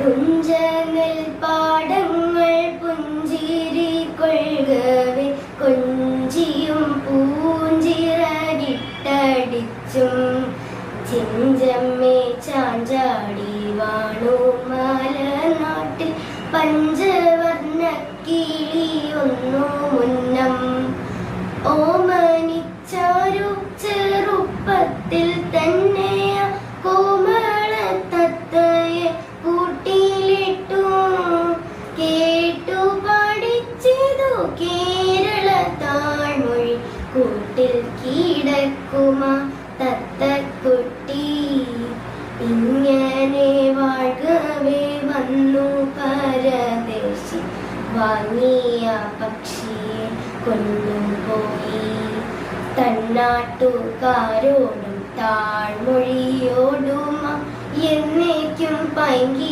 കുഞ്ചനൽ പാടങ്ങൾ പുഞ്ചിരി കൊള്ളുകവേ കൊഞ്ചിയും പൂഞ്ചിറകിട്ടടിച്ചും ചിഞ്ചമ്മേ ചാഞ്ചാടി വാണു മലനാട്ടിൽ പഞ്ചവർണ്ണ കിളി ഒന്നു മുന്നം ഓമനിച്ചാരു ചെറുപ്പത്തിൽ തന്നെ കോമള തത്തയെ കൂട്ടിലിട്ടു കേട്ടു പഠിച്ചതു കേരള താഴ്മൊഴി കൂട്ടിൽ കിടക്കുമ തത്തക്കുട്ടി ഇങ്ങനെ വാഴവേ വന്നു പരദേശി വാങ്ങിയ പക്ഷിയെ കൊണ്ടുപോയി തന്നാട്ടുകാരോടും താഴ്മൊഴിയോടും എന്നേക്കും പൈങ്കി